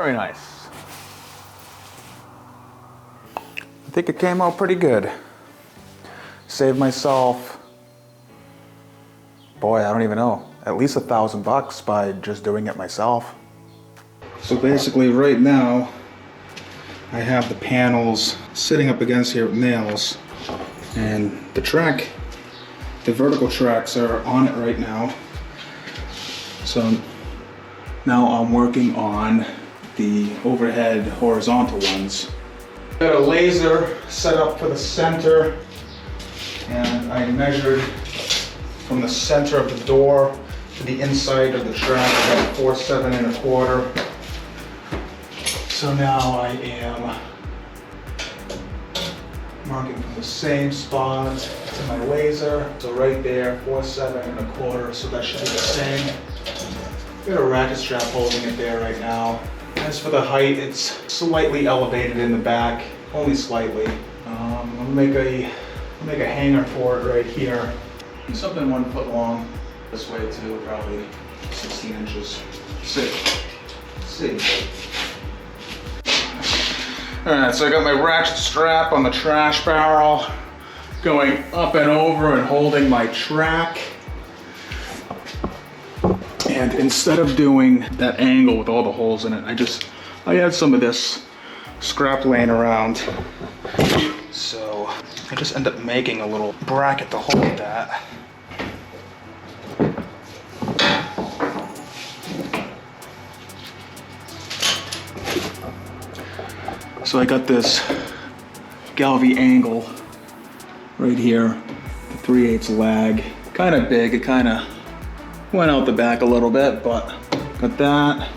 Very nice. I think it came out pretty good. Saved myself, boy, I don't even know, at least $1,000 by just doing it myself. So basically right now, I have the panels sitting up against here with nails, and the track, the vertical tracks are on it right now. So now I'm working on the overhead horizontal ones. Got a laser set up for the center, and I measured from the center of the door to the inside of the track about 4.7 1/4. So now I am marking from the same spot to my laser. So right there, 4.7 1/4, so that should be the same. Got a ratchet strap holding it there right now. As for the height, it's slightly elevated in the back, only slightly. I'm gonna make a hanger for it right here. Something 1 foot long this way too, probably 16 inches. See. Alright, so I got my ratchet strap on the trash barrel, going up and over and holding my track. And instead of doing that angle with all the holes in it, I had some of this scrap laying around. So I just end up making a little bracket to hold that. So I got this Galvy angle right here, the 3/8 lag. Kind of big, it kind of went out the back a little bit, but got that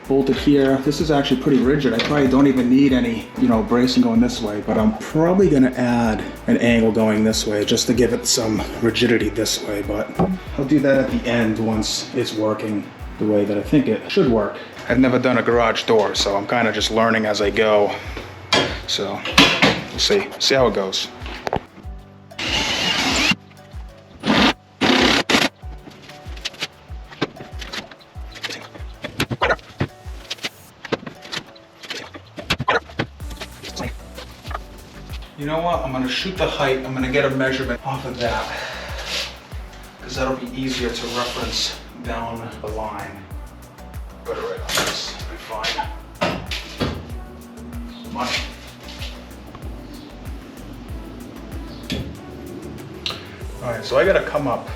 bolted here. This is actually pretty rigid. I probably don't even need any, bracing going this way, but I'm probably gonna add an angle going this way just to give it some rigidity this way, but I'll do that at the end once it's working the way that I think it should work. I've never done a garage door, so I'm kind of just learning as I go. So we'll see how it goes. You know what? I'm gonna shoot the height. I'm gonna get a measurement off of that, because that'll be easier to reference down the line. Put it right on this. It'll be fine. Money. All right, so I gotta come up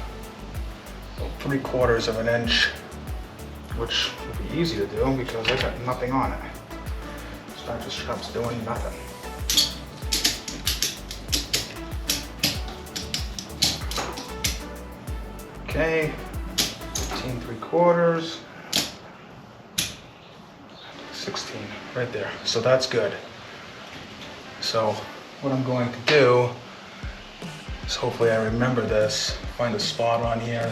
3/4 of an inch, which will be easy to do because I got nothing on it. Ratchet strap's doing nothing. Okay, 15 3/4, 16, right there. So that's good. So what I'm going to do is, hopefully I remember this, find a spot on here.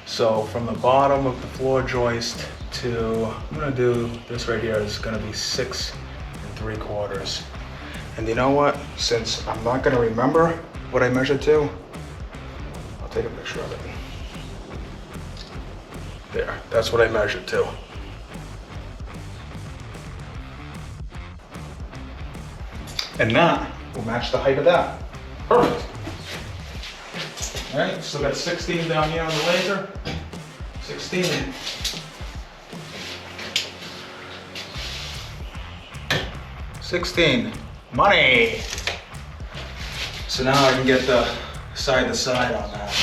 So from the bottom of the floor joist to, I'm gonna do this right here, is gonna be 6 3/4. And you know what? Since I'm not gonna remember what I measured to, take a picture of it. There, that's what I measured to. And that will match the height of that. Perfect. All right, still got 16 down here on the laser. 16. Money. So now I can get the side to side on that.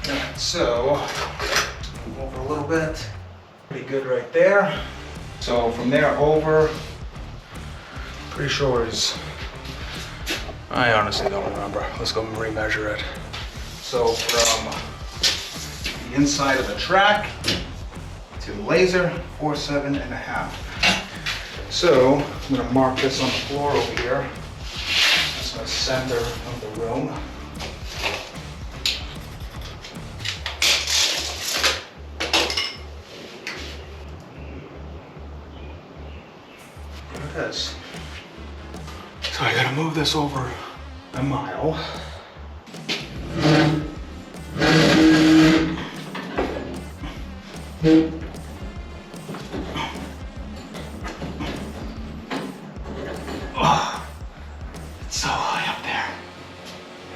Alright, so move over a little bit. Pretty good right there. So from there over, pretty sure is, I honestly don't remember. Let's go remeasure it. So from the inside of the track to the laser, 4.7 1/2. So I'm gonna mark this on the floor over here. The center of the room. There it is. So I gotta move this over a mile.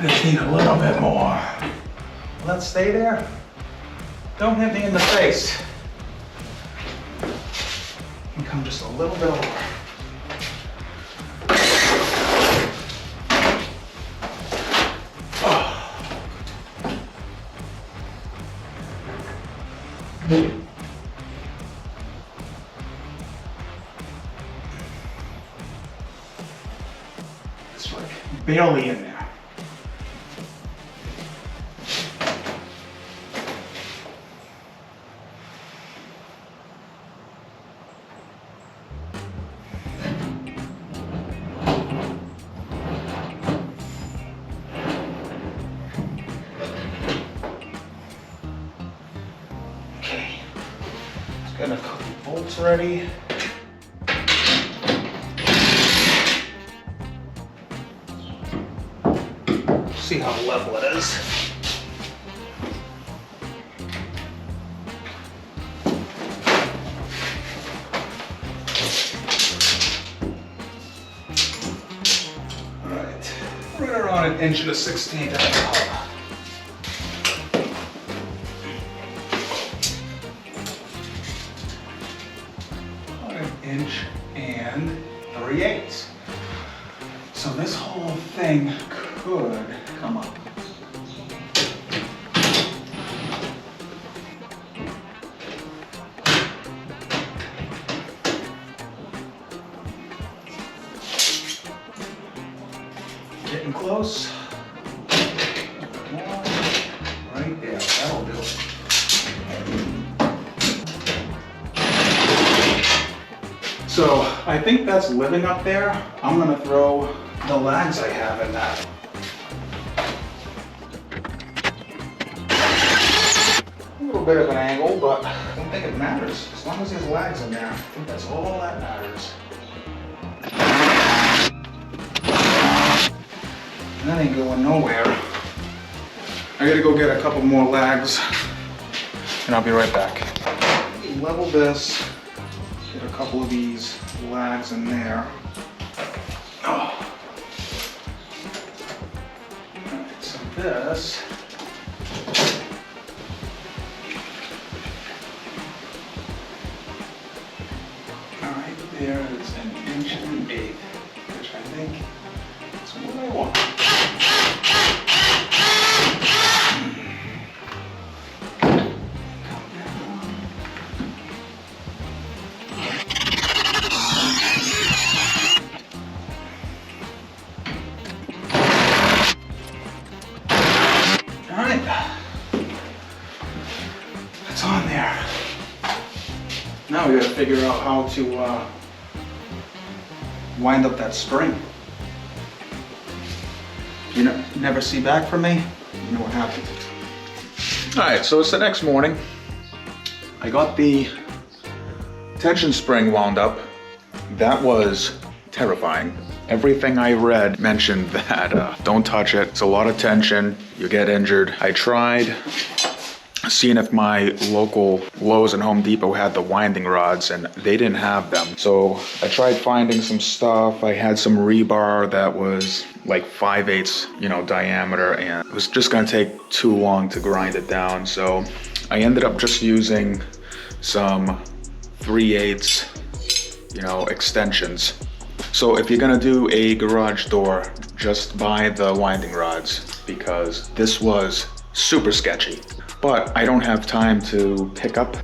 Just need a little bit more. Let's stay there. Don't hit me in the face. And come just a little bit over. It's like barely in there. Okay, let's get a couple bolts ready. See how level it is. All right, right around 1.16 inches at the top. About 1.3/8. So this whole thing could come up. Getting close. Right there, that'll do it. So I think that's living up there. I'm gonna throw the lags I have in that. A little bit of an angle, but I don't think it matters. As long as there's lags in there, I think that's all that matters. That ain't going nowhere. I gotta go get a couple more lags, and I'll be right back. Level this, get a couple of these lags in there. Oh. Alright, so this. Alright, there is 1.8 inches, which I think is what I want. It's on there. Now we gotta figure out how to wind up that spring. You know, never see back from me, you know what happened. Alright, so it's the next morning. I got the tension spring wound up. That was terrifying. Everything I read mentioned that don't touch it. It's a lot of tension, you get injured. I tried seeing if my local Lowe's and Home Depot had the winding rods, and they didn't have them. So I tried finding some stuff. I had some rebar that was like 5/8, diameter, and it was just gonna take too long to grind it down. So I ended up just using some 3/8, extensions. So if you're gonna do a garage door, just buy the winding rods, because this was super sketchy. But I don't have time to pick up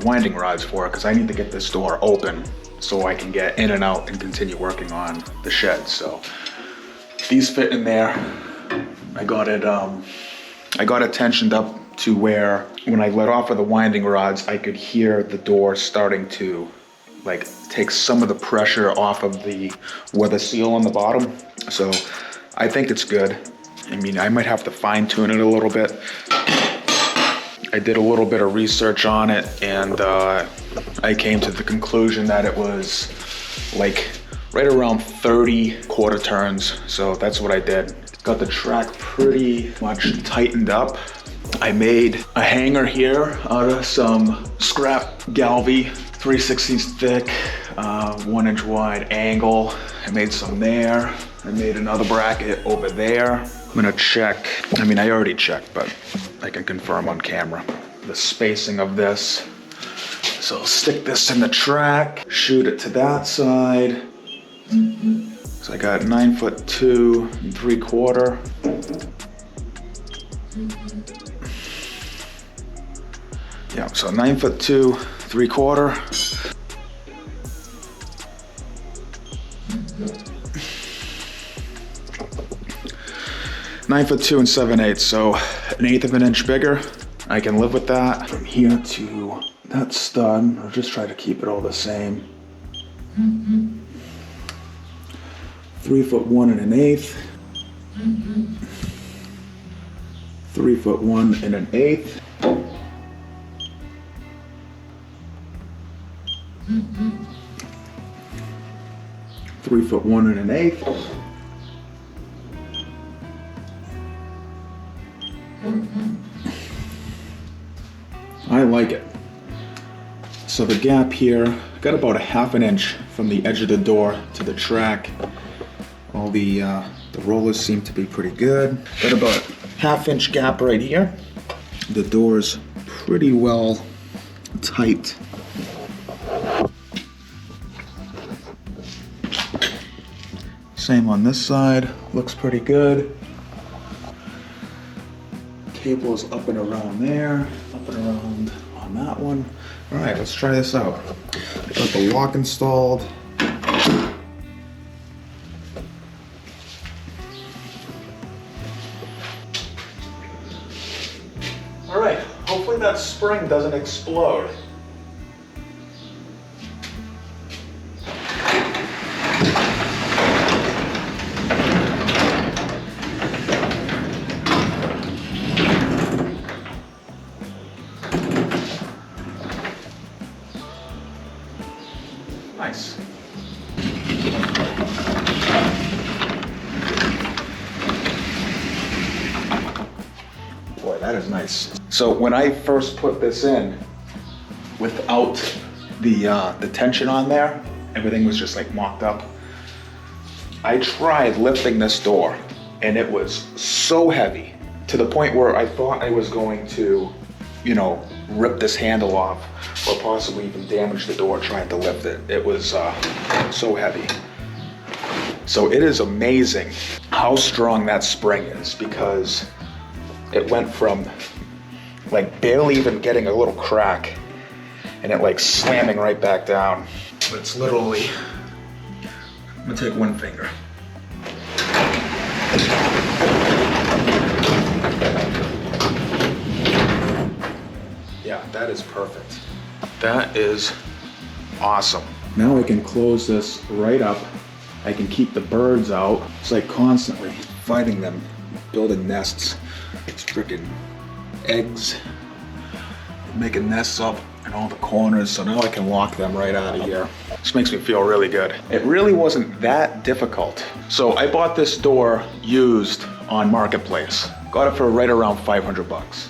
winding rods for it, because I need to get this door open so I can get in and out and continue working on the shed. So these fit in there. I got it tensioned up to where when I let off of the winding rods, I could hear the door starting to take some of the pressure off of the weather seal on the bottom. So I think it's good. I mean, I might have to fine tune it a little bit. I did a little bit of research on it, and I came to the conclusion that it was right around 30 quarter turns. So that's what I did. Got the track pretty much tightened up. I made a hanger here out of some scrap Galvy, 3/16 thick, 1 inch wide angle. I made some there. I made another bracket over there. I'm gonna check, I mean, I already checked, but I can confirm on camera the spacing of this. So I'll stick this in the track, shoot it to that side. So I got 9'2" 3/4. Yeah, so 9'2" 3/4. Nine 9'2" 7/8", so 1/8 of an inch bigger. I can live with that. From here to that stud, I'll just try to keep it all the same. 3'1" 1/8". 3'1" 1/8". 3'1" 1/8". I like it. So the gap here, got about 1/2 inch from the edge of the door to the track. All the rollers seem to be pretty good. Got about a 1/2 inch gap right here. The door's pretty well tight. Same on this side, looks pretty good. Cable's up and around there, up and around on that one. All right, let's try this out. Got the lock installed. All right, hopefully that spring doesn't explode. Nice. Boy, that is nice. So when I first put this in, without the tension on there, everything was just like mocked up. I tried lifting this door and it was so heavy to the point where I thought I was going to, you know, rip this handle off or possibly even damage the door trying to lift it. It was so heavy. So it is amazing how strong that spring is, because it went from like barely even getting a little crack and it like slamming right back down. But it's literally, I'm gonna take one finger. Yeah, that is perfect. That is awesome. Now I can close this right up. I can keep the birds out. It's like constantly fighting them, building nests. It's freaking eggs, making nests up in all the corners. So now I can lock them right out of here. This makes me feel really good. It really wasn't that difficult. So I bought this door used on Marketplace. Got it for right around 500 bucks.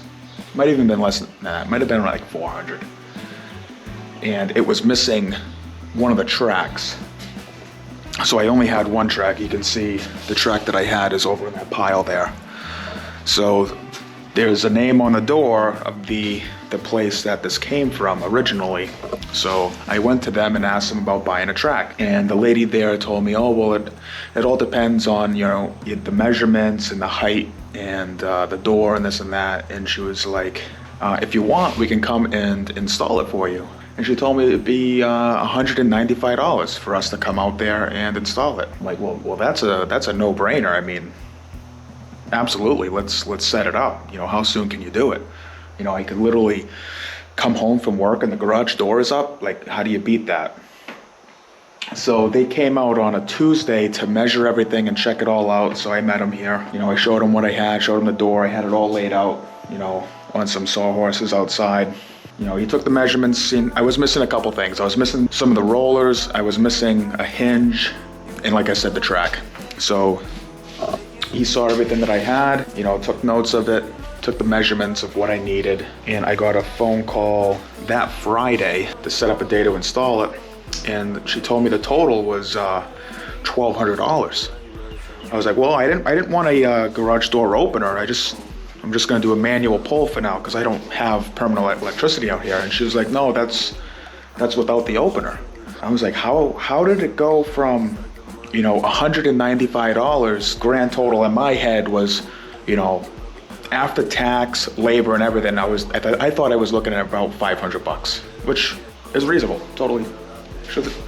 Might even been less than that. Might have been like 400. And it was missing one of the tracks. So I only had one track. You can see the track that I had is over in that pile there. So there's a name on the door of the place that this came from originally. So I went to them and asked them about buying a track. And the lady there told me, oh, well, it all depends on, you know, the measurements and the height and the door and this and that. And she was like, if you want, we can come and install it for you. And she told me it'd be $195 for us to come out there and install it. I'm like, well, that's a no-brainer. I mean, absolutely, let's set it up. You know, how soon can you do it? You know, I could literally come home from work and the garage door is up. Like, how do you beat that? So they came out on a Tuesday to measure everything and check it all out. So I met them here. You know, I showed them what I had, showed them the door. I had it all laid out, you know, on some sawhorses outside. You know, he took the measurements, and I was missing a couple things. I was missing some of the rollers, I was missing a hinge, and like I said, the track. So he saw everything that I had, you know, took notes of it, took the measurements of what I needed, and I got a phone call that Friday to set up a day to install it, and she told me the total was $1,200. I was like, well, I didn't want a garage door opener. I'm just gonna do a manual pull for now because I don't have permanent electricity out here. And she was like, no, that's without the opener. I was like, how did it go from, you know, $195 grand total in my head was, you know, after tax, labor, and everything, I thought I was looking at about $500, which is reasonable, totally.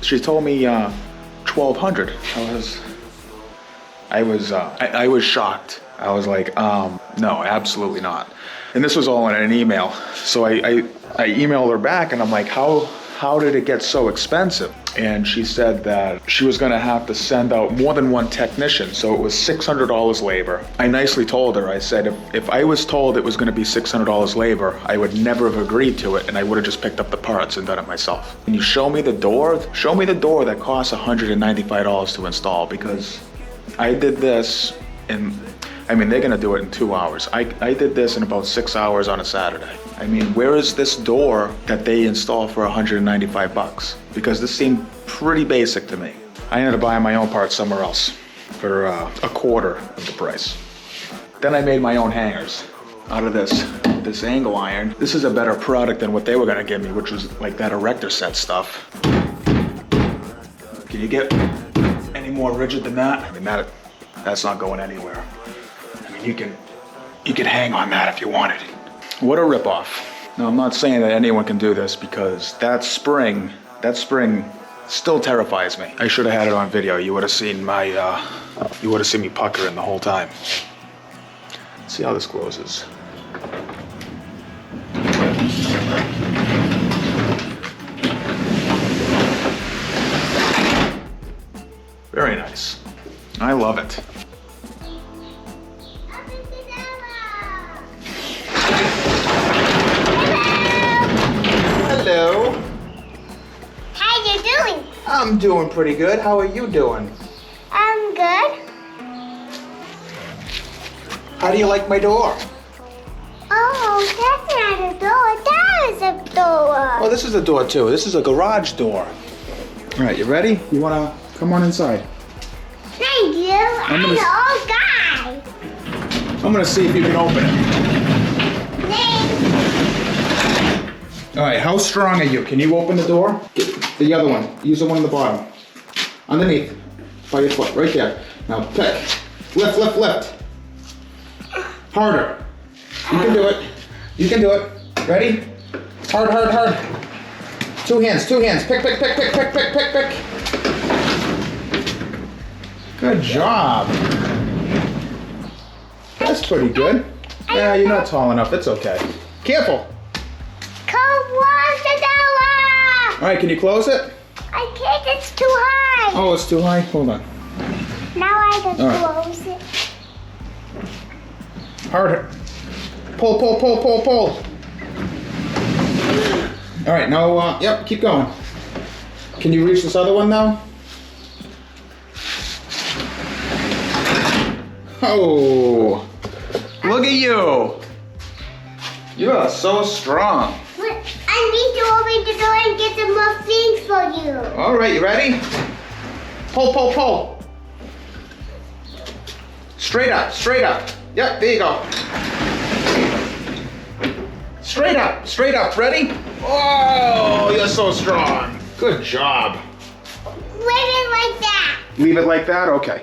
She told me $1,200. I was shocked. I was like, no, absolutely not. And this was all in an email. So I emailed her back, and I'm like, how did it get so expensive? And she said that she was gonna have to send out more than one technician, so it was $600 labor. I nicely told her, I said, if I was told it was gonna be $600 labor, I would never have agreed to it, and I would have just picked up the parts and done it myself. Can you show me the door? Show me the door that costs $195 to install, because I did this in, I mean, they're gonna do it in 2 hours. I did this in about 6 hours on a Saturday. I mean, where is this door that they install for $195? Because this seemed pretty basic to me. I ended up buying my own parts somewhere else for a quarter of the price. Then I made my own hangers out of this angle iron. This is a better product than what they were gonna give me, which was like that erector set stuff. Can you get any more rigid than that? I mean, that's not going anywhere. I mean, you can hang on that if you wanted. What a ripoff. Now, I'm not saying that anyone can do this because that spring still terrifies me. I should have had it on video. You would have seen me puckering the whole time. Let's see how this closes. Very nice. I love it. Hello. How you doing? I'm doing pretty good. How are you doing? I'm good. How do you like my door? Oh, that's not a door. That is a door. Well, this is a door too. This is a garage door. All right, you ready? You wanna come on inside? Thank you. I'm an old guy. I'm gonna see if you can open it. Thanks. All right, how strong are you? Can you open the door? Get the other one. Use the one on the bottom. Underneath. By your foot, right there. Now pick. Lift, lift, lift. Harder. You can do it. You can do it. Ready? Hard, hard, hard. Two hands, two hands. Pick, pick, pick, pick, pick, pick, pick, pick. Good job. That's pretty good. Yeah, you're not tall enough. It's okay. Careful. Close the door. All right, can you close it? I can't. It's too high. Oh, it's too high? Hold on. Now I can All right. close it. Harder. Pull, pull, pull, pull, pull. All right, now, yep, keep going. Can you reach this other one now? Oh, look at you. You are so strong. But I need to open the door and get some more things for you. All right, you ready? Pull, pull, pull. Straight up, straight up. Yep, there you go. Straight up, ready? Oh, you're so strong. Good job. Leave it like that. Leave it like that? Okay.